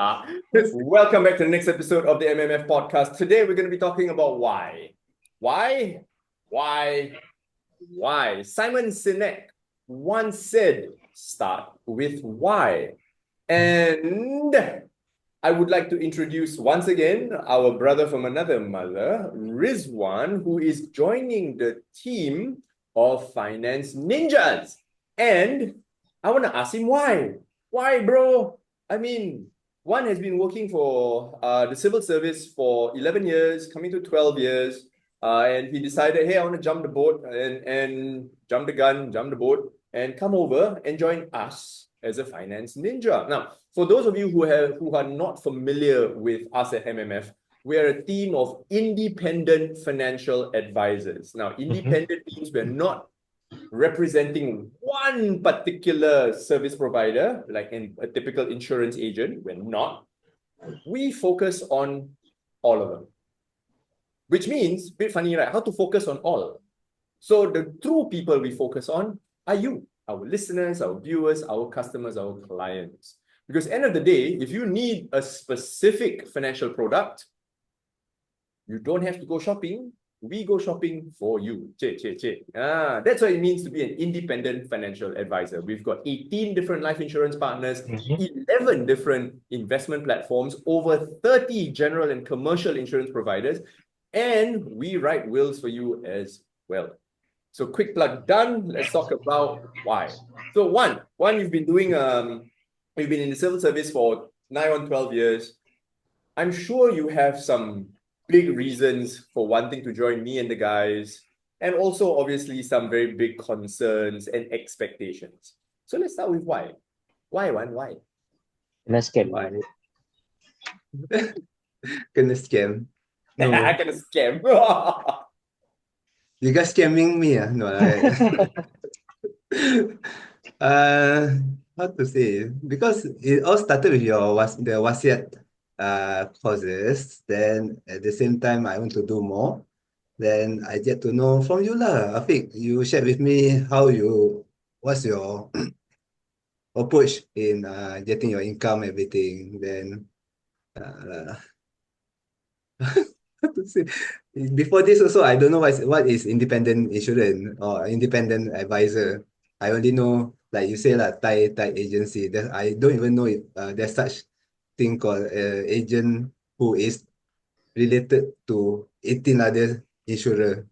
Welcome back to the next episode of the MMF podcast. Today we're going to be talking about why. Why? Simon Sinek once said, start with why. And I would like to introduce once again our brother from another mother, Rizwan, who is joining the team of Finance Ninjas. And I want to ask him why. Why, bro? I mean, one has been working for the civil service for 11 years, coming to 12 years. And he decided, hey, I want to jump the boat and jump the gun, jump the boat, and come over and join us as a finance ninja. Now, for those of you who are not familiar with us at MMF, we are a team of independent financial advisors. Now, independent means we're not representing one particular service provider, like a typical insurance agent. We're not. We focus on all of them. Which means, a bit funny, right? How to focus on all. So the true people we focus on are you, our listeners, our viewers, our customers, our clients. Because end of the day, if you need a specific financial product, you don't have to go shopping. We go shopping for you. That's what it means to be an independent financial advisor. We've got 18 different life insurance partners, 11 different investment platforms, over 30 general and commercial insurance providers, and we write wills for you as well. So quick plug done. Let's talk about why. So one, you've been doing, you've been in the civil service for 12 years. I'm sure you have some big reasons for wanting to join me and the guys, and also obviously some very big concerns and expectations. So let's start with why. Why? Kena scam. Why? Kena scam. No. Kena scam. You guys scamming me? No, how to say? Because it all started with the wasiat causes. Then at the same time, I want to do more. Then I get to know from you lah, Afiq. You shared with me what's your approach in getting your income, everything. Then how to say? Before this also, I don't know what is independent insurance or independent advisor. I only know, like you say, Thai agency. I don't even know there's such thing called agent who is related to 18 other insurer.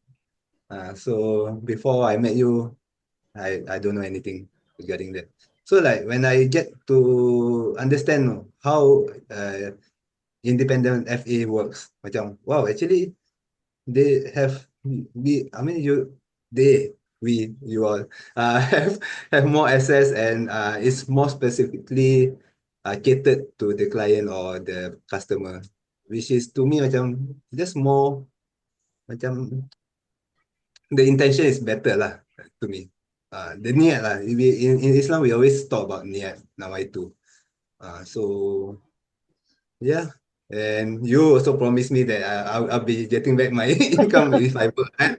So before I met you, I don't know anything regarding that. So like when I get to understand how independent FA works, macam wow, actually they have you all have more access, and it's more specifically catered to the client or the customer, which is to me macam just more macam the intention is better lah to me. The niat lah. In Islam we always talk about niat nawaitu. So yeah. And you also promised me that I'll be getting back my income if I work hard.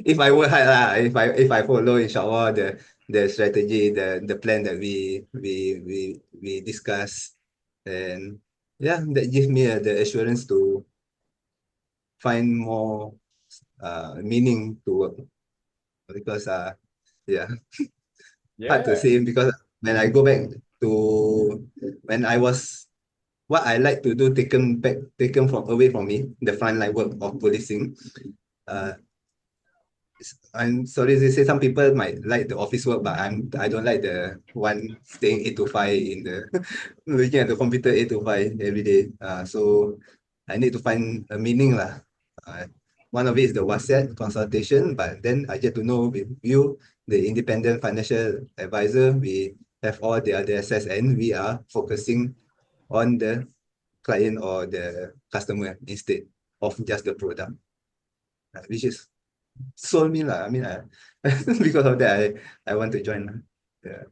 If I work hard lah. If I follow inshallah the strategy, the plan that we discuss, and yeah, that gives me the assurance to find more meaning to work, because yeah, hard to say, because when I go back to when I was what I like to do taken from away from me, the frontline work of policing. I'm sorry to say some people might like the office work, but I don't like the one staying 8 to 5 in the looking at the computer 8 to 5 every day. So I need to find a meaning lah. One of it is the WhatsApp consultation, but then I get to know with you, the independent financial advisor, we have all the other access, and we are focusing on the client or the customer instead of just the product, which is sold me lah. I mean, because of that, I want to join. Yeah.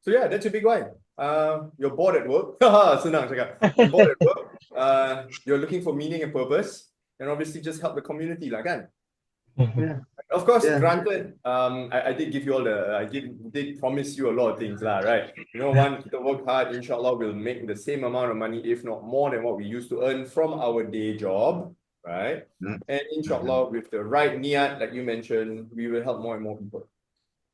So yeah, that's a big why. You're bored at work. Senang cakap. You're bored at work. You're looking for meaning and purpose, and obviously just help the community lah kan. Yeah, Of course, yeah. granted, I did give you all did promise you a lot of things, lah, right? One, kita work hard, inshallah, we'll make the same amount of money, if not more than what we used to earn from our day job, right? Mm, And mm, inshallah, with the right niyat, like you mentioned, we will help more and more people,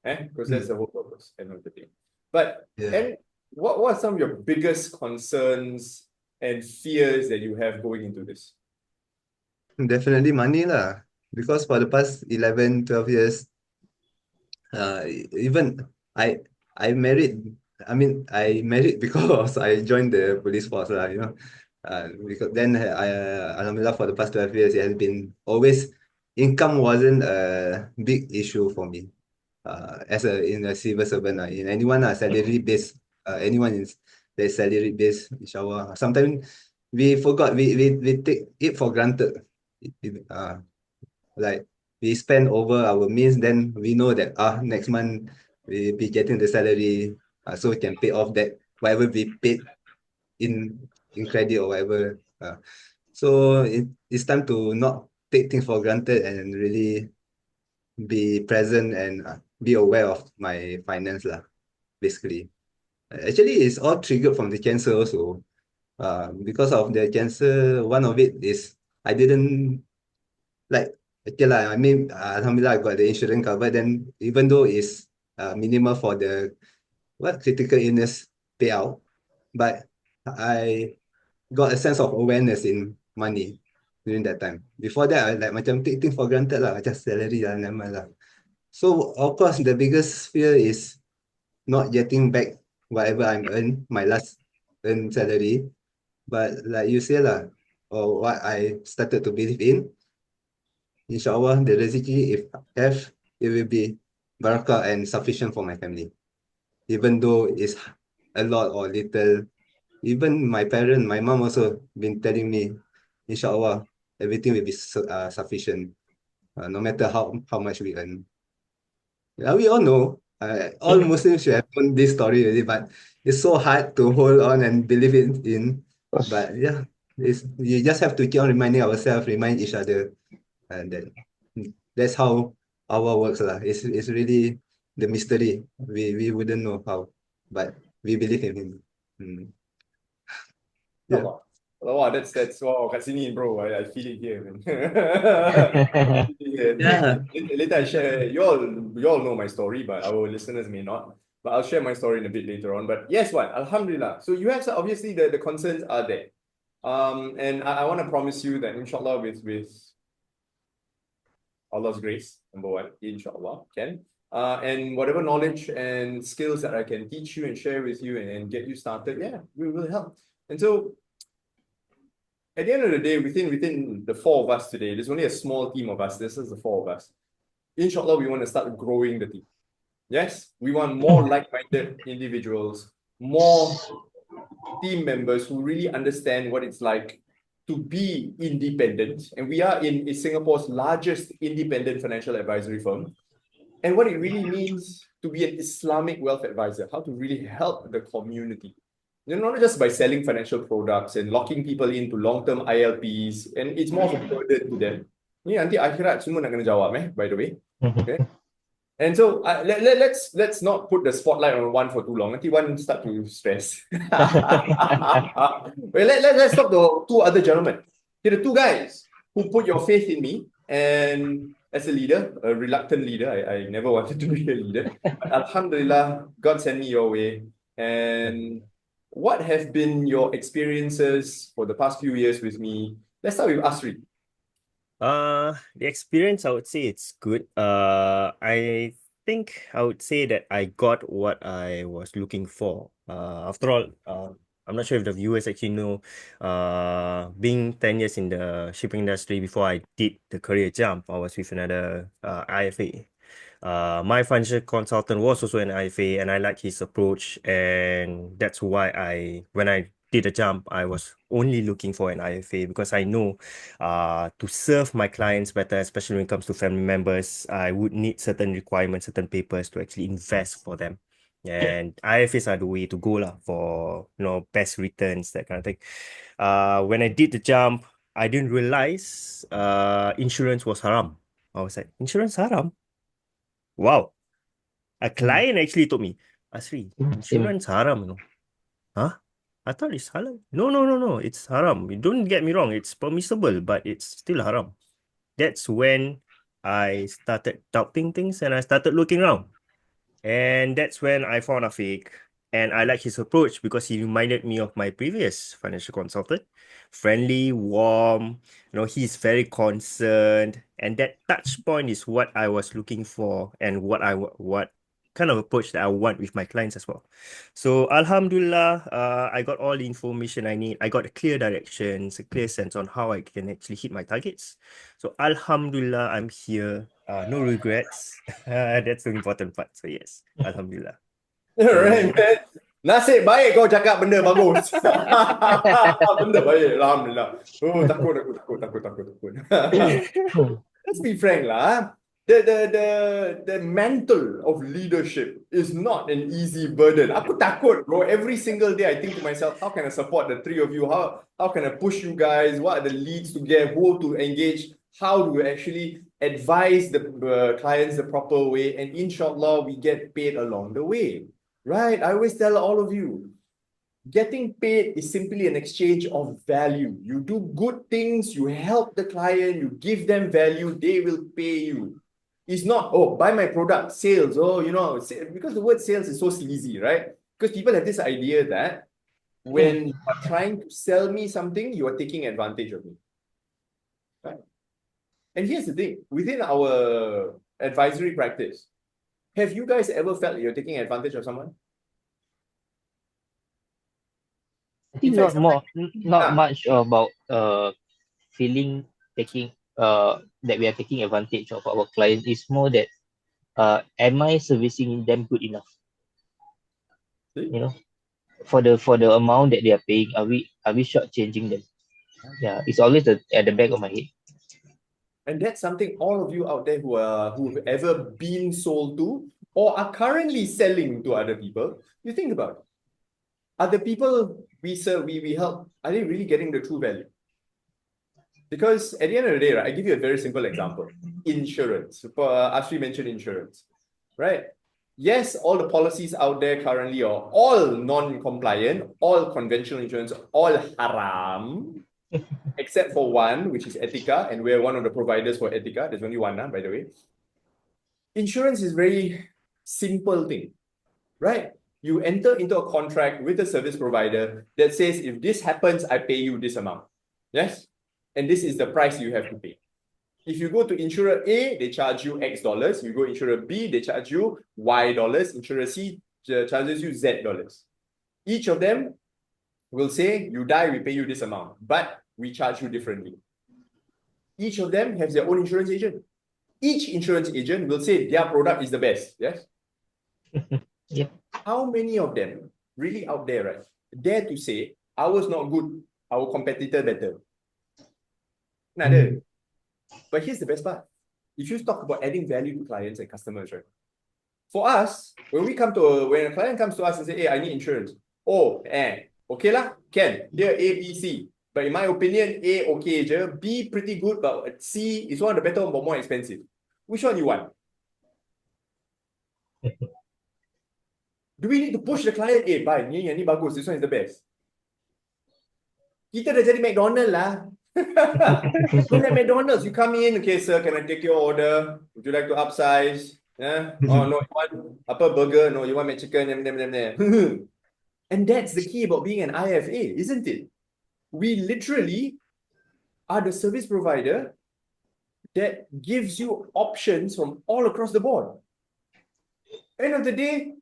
because that's mm. the whole purpose, end of the day. But, Yeah, and what are some of your biggest concerns and fears that you have going into this? definitely money lah. Because for the past 11, 12 years, even I married. I mean, I married because I joined the police force lah. Because then alhamdulillah for the past 12 years, it has been always income wasn't a big issue for me. As in a civil servant, in anyone salary based, anyone is there's salary based, inshallah. Sometimes we forgot, we take it for granted. Like we spend over our means, then we know that next month we be getting the salary, so we can pay off that whatever we paid in credit or whatever. So it's time to not take things for granted and really be present and be aware of my finance lah, basically. Actually, it's all triggered from the cancer also. Because of the cancer, one of it is I didn't like, okay lah, I mean, alhamdulillah, I got the insurance cover. Then even though it's minimal for the critical illness payout, but I got a sense of awareness in money during that time. Before that, I like macam take things for granted lah, just salary lah, never mind lah. So of course, the biggest fear is not getting back whatever I'm earned, my last earned salary. But like you say lah, or what I started to believe in, inshallah, the rezeki, if have, it will be barakah and sufficient for my family. Even though it's a lot or little, even my parent, my mom also been telling me, inshallah, everything will be sufficient, no matter how much we earn. Yeah, we all know, all Muslims should have known this story already, but it's so hard to hold on and believe it in. Because But yeah, you just have to keep on reminding ourselves, remind each other, and that's how our works lah. It's really the mystery. We wouldn't know how, but we believe in him. Mm. Yeah. Wow. Wow, that's wow, kat sini, bro. I feel it here, man. Yeah. Later I share. You all know my story, but our listeners may not. But I'll share my story in a bit later on. But yes, what? Alhamdulillah. So you have obviously the concerns are there. And I want to promise you that inshallah with Allah's grace, number one, inshallah, can. And whatever knowledge and skills that I can teach you and share with you and get you started, yeah, we will help. And so at the end of the day, within the four of us today, there's only a small team of us. This is the four of us. Inshallah, we want to start growing the team. Yes, we want more like-minded individuals, more team members who really understand what it's like to be independent. And we are in Singapore's largest independent financial advisory firm. And what it really means to be an Islamic wealth advisor, how to really help the community. Not just by selling financial products and locking people into long-term ILPs, and it's more of a burden to them. Ni nanti akhirat semua nak kena jawab, by the way. Okay. And so let's not put the spotlight on one for too long. Nanti one start to stress. Well, let's talk to two other gentlemen. Here, the two guys who put your faith in me, and as a leader, a reluctant leader, I never wanted to be a leader. But Alhamdulillah, God sent me your way. And what have been your experiences for the past few years with me? Let's start with Asri. The experience, I would say it's good. I think I would say that I got what I was looking for. After all, I'm not sure if the viewers actually know, being 10 years in the shipping industry before I did the career jump, I was with another IFA. My financial consultant was also an IFA, and I like his approach, and that's why when I did a jump, I was only looking for an IFA because I know to serve my clients better, especially when it comes to family members, I would need certain requirements, certain papers to actually invest for them. And IFAs are the way to go lah for best returns, that kind of thing. When I did the jump, I didn't realize insurance was haram. I was like, insurance haram? Wow. A client actually told me, Asri, Same. insurance haram, you know. Huh? I thought it's halal. No, no, no, no. It's haram. Don't get me wrong. It's permissible, but it's still haram. That's when I started doubting things and I started looking around. And that's when I found Afiq. And I like his approach because he reminded me of my previous financial consultant. Friendly, warm, he's very concerned. And that touch point is what I was looking for and what kind of approach that I want with my clients as well. So Alhamdulillah, I got all the information I need. I got a clear directions, a clear sense on how I can actually hit my targets. So Alhamdulillah, I'm here. No regrets. That's the important part. So yes, Alhamdulillah. Alright, man. Nasib baik kau cakap benda bagus. Benda baik, Alhamdulillah. Oh, takut. Let's be frank lah. The mantle of leadership is not an easy burden. Aku takut, bro. Every single day I think to myself, how can I support the three of you? How can I push you guys? What are the leads to get? Who to engage? How do we actually advise the clients the proper way? And inshallah, we get paid along the way. Right? I always tell all of you, getting paid is simply an exchange of value. You do good things, you help the client, you give them value, they will pay you. It's not, oh, buy my product, sales, because the word sales is so sleazy, right? Because people have this idea that when you are trying to sell me something, you are taking advantage of me. Right? And here's the thing, within our advisory practice, have you guys ever felt you're taking advantage of someone? I think In fact, not much about feeling taking that we are taking advantage of our client. It's more that am I servicing them good enough? See? You know, for the amount that they are paying, are we shortchanging them? Yeah, it's always at the back of my head. And that's something all of you out there who've ever been sold to or are currently selling to other people, you think about it. Are the people we serve, we help, are they really getting the true value? Because at the end of the day, right, I give you a very simple example. Insurance. Ashri mentioned insurance, right? Yes, all the policies out there currently are all non-compliant, all conventional insurance, all haram, except for one, which is Etika, and we're one of the providers for Etika. There's only one, by the way. Insurance is very simple thing, right? You enter into a contract with a service provider that says, if this happens, I pay you this amount. Yes? And this is the price you have to pay. If you go to insurer A, they charge you X dollars. You go insurer B, they charge you Y dollars. Insurer C charges you Z dollars. Each of them will say, you die, we pay you this amount, but we charge you differently. Each of them has their own insurance agent. Each insurance agent will say their product is the best. Yes? Yep. How many of them really out there, right, dare to say, ours not good, our competitor better? Nada. But here's the best part. If you talk about adding value to clients and customers, right? For us, when a client comes to us and say, hey, I need insurance. Oh, okay lah, can. Here A, B, C. But in my opinion, A okay je, B pretty good, but C is one of the better but more expensive. Which one you want? Do we need to push the client? Buy, ni bagus, this one is the best. Kita dah jadi McDonald lah. Don't have McDonald's. You come in, okay, sir, can I take your order? Would you like to upsize? Yeah? Oh, no, you want upper burger? No, you want McChicken? And that's the key about being an IFA, isn't it? We literally are the service provider that gives you options from all across the board. End of the day,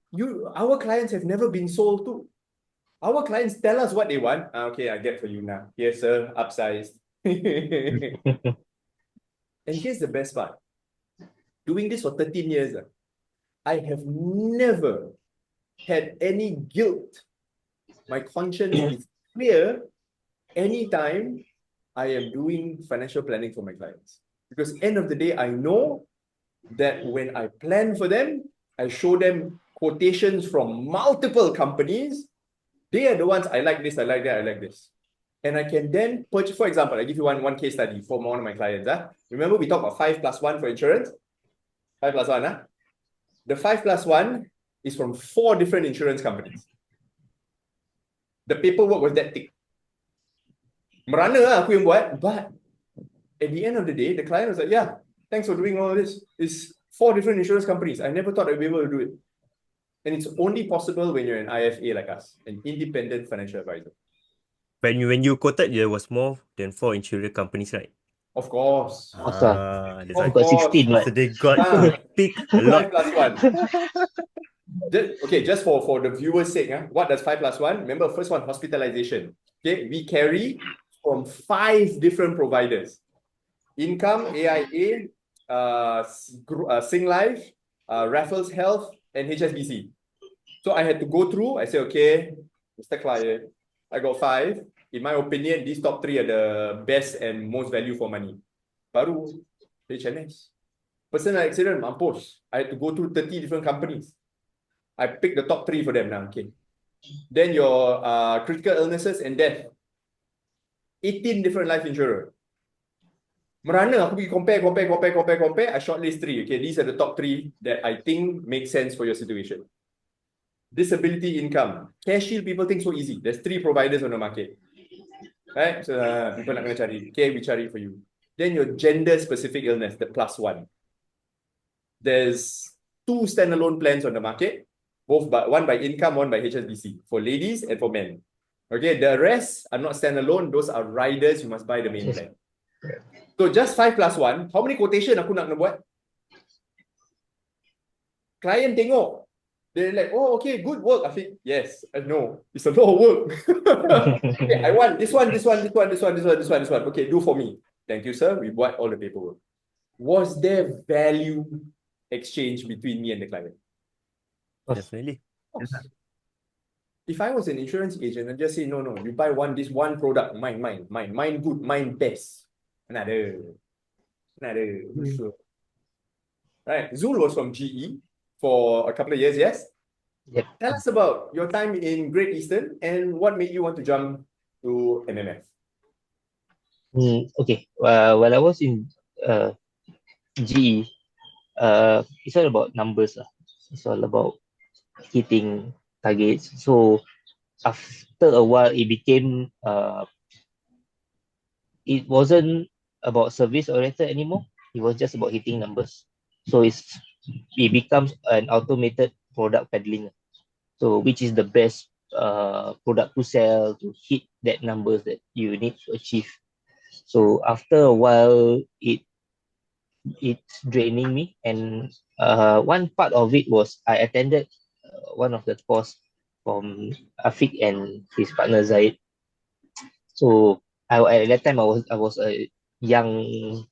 our clients have never been sold to. Our clients tell us what they want. Okay, I get for you now. Yes, sir, upsized. And here's the best part. Doing this for 13 years, I have never had any guilt. My conscience is clear anytime I am doing financial planning for my clients. Because end of the day, I know that when I plan for them, I show them quotations from multiple companies. They are the ones, I like this, I like that, I like this. And I can then purchase, for example, I give you one case study for one of my clients. Remember we talked about 5+1 for insurance? 5+1. The 5+1 is from 4 different insurance companies. The paperwork was that thick. Merana lah aku yang buat, but at the end of the day, the client was like, yeah, thanks for doing all this. It's 4 different insurance companies. I never thought I'd be able to do it. And it's only possible when you're an IFA like us, an independent financial advisor. When you quoted, there was more than 4 insurance companies, right? Of course. Awesome. That's Of why. You got course. 16, So right? they got Ah. pick a lot. 5+1. Just for the viewers' sake, what does 5+1? Remember, first one, hospitalization. Okay, we carry from 5 different providers. Income, AIA, Singlife, Raffles Health, and HSBC. So I had to go through, I said, okay, Mr. Client, I got 5. In my opinion, these top 3 are the best and most value for money. Baru, HNS. Personal accident, mampus. I had to go through 30 different companies. I picked the top 3 for them now, okay. Then your critical illnesses and death. 18 different life insurer. Merana aku pergi compare. I shortlist 3. Okay, these are the top 3 that I think make sense for your situation. Disability income. CareShield, people think so easy. There's 3 providers on the market. Right? So people nak kena cari. Okay, we cari for you. Then your gender specific illness, the +1. There's 2 standalone plans on the market. One by income, one by HSBC. For ladies and for men. Okay, the rest are not standalone. Those are riders. You must buy the main plan. So just 5+1. How many quotation aku nak buat? Client tengok. They're like, oh, okay, good work. I think, yes, no, it's a lot of work. Okay, I want this one. Okay, do for me. Thank you, sir. We bought all the paperwork. Was there value exchange between me and the client? Definitely. If I was an insurance agent, I'd just say, no, you buy this one product, mine good, mine best. Another. Sure. Right, Zul was from GE for a couple of years, yes? Yep. Tell us about your time in Great Eastern and what made you want to jump to MMF. Okay. While I was in GE, it's all about numbers. It's all about hitting targets. So after a while, it became it wasn't about service oriented anymore. It was just about hitting numbers. So it becomes an automated product peddling. So which is the best product to sell to hit that numbers that you need to achieve. So after a while, it's draining me. And one part of it was I attended one of the course from Afiq and his partner Zaid. So at that time I was a young,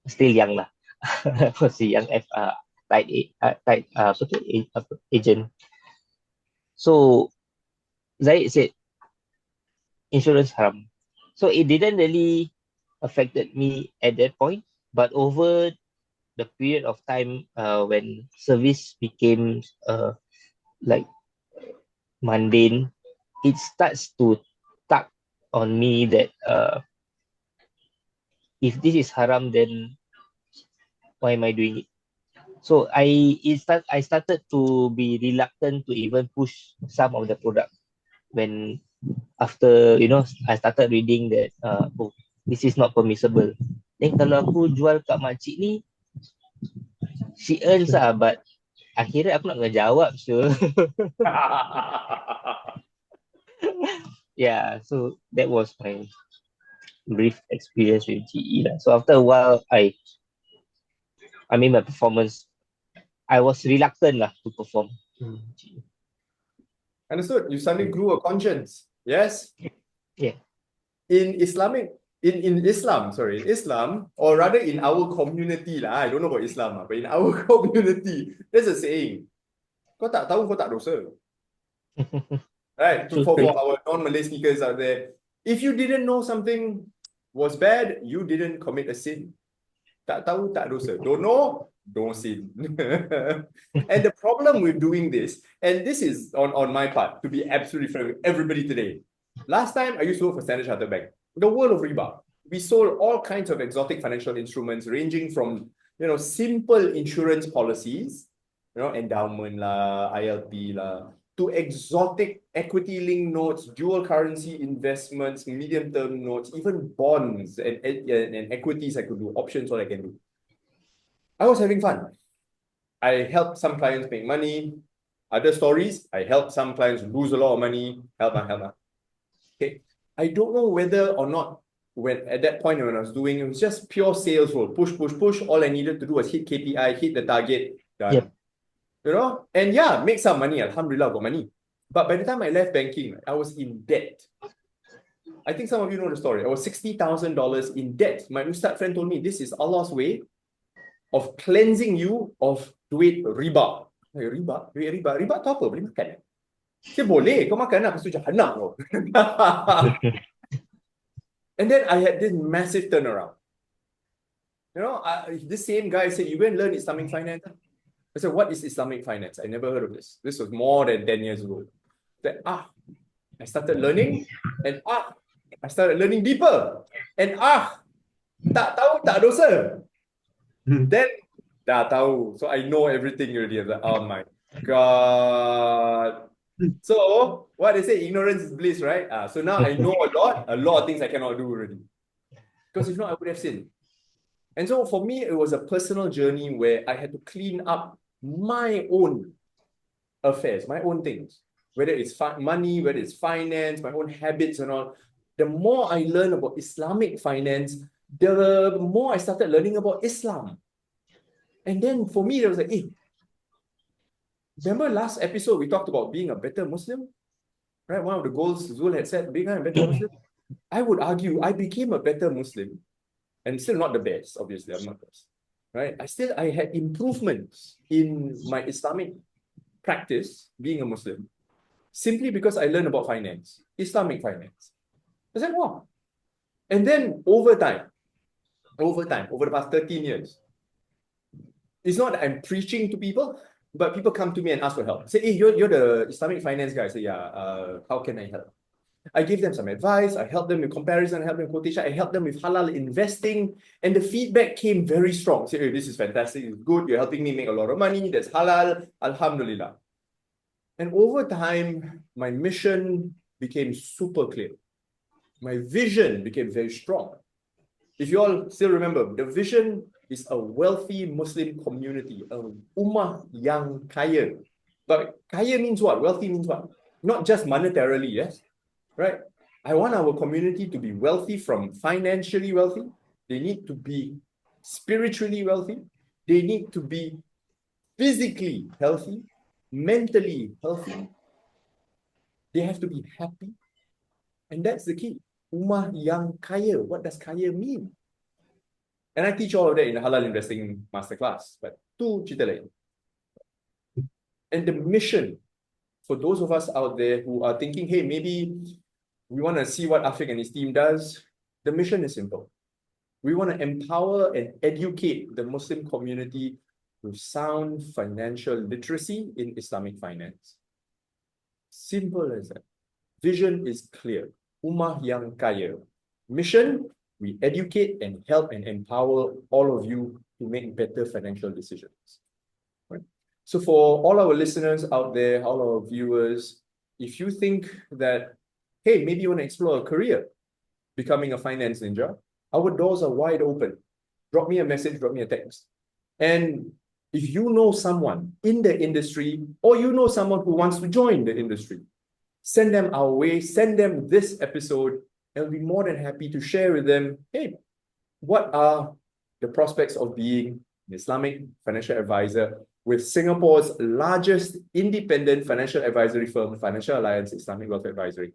still young lah. I was a young agent. So Zaid said insurance haram. So it didn't really affected me at that point, but over the period of time when service became like mundane, it starts to tug on me that if this is haram, then why am I doing it? So I started to be reluctant to even push some of the product when after I started reading that this is not permissible. Then kalau aku jual kat makcik ni, she earns lah, but akhirnya aku nak kena jawab sure. Yeah, so that was my brief experience with GE lah. So after a while, I made my performance. I was reluctant lah to perform. Understood. You suddenly grew a conscience. Yes? Yeah. In Islam, or rather in our community lah. I don't know about Islam, but in our community, there's a saying. Kau tak tahu, kau tak dosa. Right? For our non-Malay speakers out there, if you didn't know something was bad, you didn't commit a sin. Tak tahu, tak dosa. Don't know, don't sin. And the problem with doing this, and this is on my part, to be absolutely frank with everybody today. Last time, I used to work for Standard Chartered Bank. the world of riba. We sold all kinds of exotic financial instruments, ranging from simple insurance policies, endowment lah, ILP lah, to exotic equity-linked notes, dual currency investments, medium-term notes, even bonds and equities. I could do options, what I can do. I was having fun. I helped some clients make money. Other stories, I helped some clients lose a lot of money. Help. Okay. I don't know whether or not at that point when I was doing, it was just pure sales role. Push. All I needed to do was hit KPI, hit the target, done. Yep. And yeah, make some money. Alhamdulillah, got money. But by the time I left banking, I was in debt. I think some of you know the story. I was $60,000 in debt. My Ustad friend told me, this is Allah's way of cleansing you of duit riba. Riba tu apa? Boleh makan? Saya boleh, kau makan lah, lepas tu jahanam kau. And then I had this massive turnaround. This same guy said, you go and learn Islamic finance. I said, what is Islamic finance? I never heard of this. This was more than 10 years ago. I started learning, and I started learning deeper. And tak tahu, tak dosa. Then, dah tahu. So I know everything already. I was like, oh my God. So, what they say, ignorance is bliss, right? So now I know a lot of things I cannot do already. Because if not, I would have sinned. And so for me, it was a personal journey where I had to clean up my own affairs, my own things. Whether it's money, whether it's finance, my own habits and all. The more I learn about Islamic finance, the more I started learning about Islam. And then for me, there was like, remember last episode, we talked about being a better Muslim? Right? One of the goals Zul had said, being a better Muslim. I would argue I became a better Muslim, and still not the best, obviously, I'm not the best. Right? I had improvements in my Islamic practice, being a Muslim, simply because I learned about finance, Islamic finance. I said, wow. And then over the past 13 years, it's not that I'm preaching to people, but people come to me and ask for help. Say, hey, you're the Islamic finance guy. I say, yeah, how can I help? I give them some advice. I help them with comparison. I help them with quotation. I help them with halal investing. And the feedback came very strong. Say, hey, this is fantastic. It's good. You're helping me make a lot of money. That's halal. Alhamdulillah. And over time, my mission became super clear. My vision became very strong. If you all still remember, the vision is a wealthy Muslim community, a ummah yang kaya. But kaya means what? Wealthy means what? Not just monetarily, yes? Right? I want our community to be wealthy, from financially wealthy. They need to be spiritually wealthy. They need to be physically healthy, mentally healthy. They have to be happy. And that's the key. Ummah yang kaya. What does kaya mean? And I teach all of that in the Halal Investing Masterclass. But tu cerita lain. And the mission, for those of us out there who are thinking, hey, maybe we want to see what Afiq and his team does, the mission is simple. We want to empower and educate the Muslim community with sound financial literacy in Islamic finance. Simple as that. Vision is clear. Ummah yang kaya. Mission, we educate and help and empower all of you to make better financial decisions. Right? So for all our listeners out there, all our viewers, if you think that, hey, maybe you want to explore a career, becoming a finance ninja, our doors are wide open. Drop me a message, drop me a text. And if you know someone in the industry, or you know someone who wants to join the industry, send them our way, send them this episode, and we'll be more than happy to share with them, hey, what are the prospects of being an Islamic financial advisor with Singapore's largest independent financial advisory firm, Financial Alliance Islamic Wealth Advisory.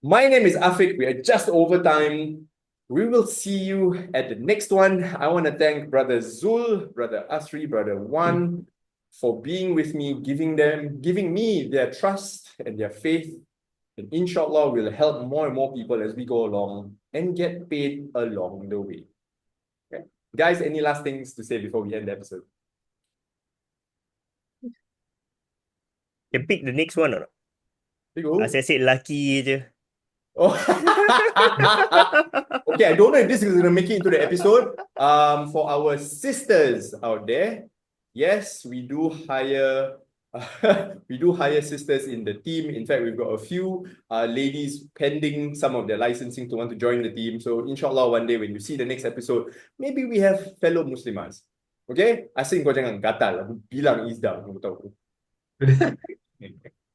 My name is Afiq. We are just over time. We will see you at the next one. I want to thank Brother Zul, Brother Asri, Brother Wan for being with me, giving me their trust and their faith. And inshallah, we'll help more and more people as we go along and get paid along the way. Okay. Guys, any last things to say before we end the episode? Can pick the next one or not? Pick who? As I said, lucky je. Oh. Okay, I don't know if this is gonna make it into the episode. For our sisters out there, yes, we do hire we do hire sisters in the team. In fact, we've got a few ladies pending some of their licensing to want to join the team. So inshallah, one day when you see the next episode, maybe we have fellow Muslimas. Okay? Asing kau jangan gatal. Aku bilang Izda, aku tahu.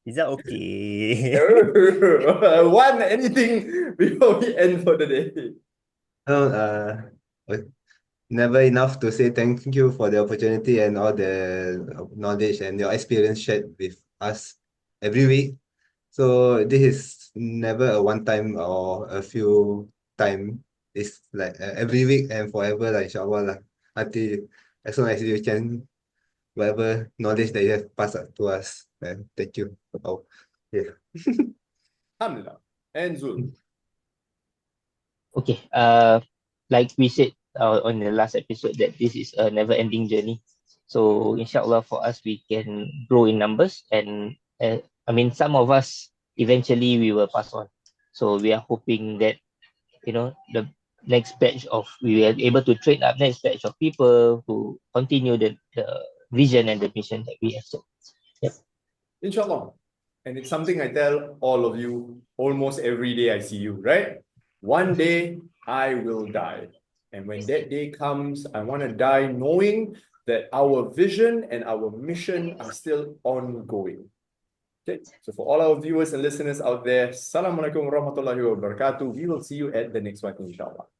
Is that okay? One, anything before we end for the day? No, never enough to say thank you for the opportunity and all the knowledge and your experience shared with us every week. So this is never a one time or a few time. It's like every week and forever, like inshallah lah. Until as long as you can, whatever knowledge that you have passed up to us, and thank you. Oh, yeah. Alhamdulillah. And Zul. Okay. Like we said on the last episode, that this is a never-ending journey. So inshallah, for us, we can grow in numbers, and I mean, some of us eventually we will pass on. So we are hoping that the next batch of we are able to train up next batch of people to continue the vision and the mission that we have set. Yep. Inshallah. And it's something I tell all of you almost every day I see you, right? One day I will die. And when that day comes, I want to die knowing that our vision and our mission are still ongoing. Okay, so for all our viewers and listeners out there, Assalamualaikum warahmatullahi wabarakatuh. We will see you at the next one, inshallah.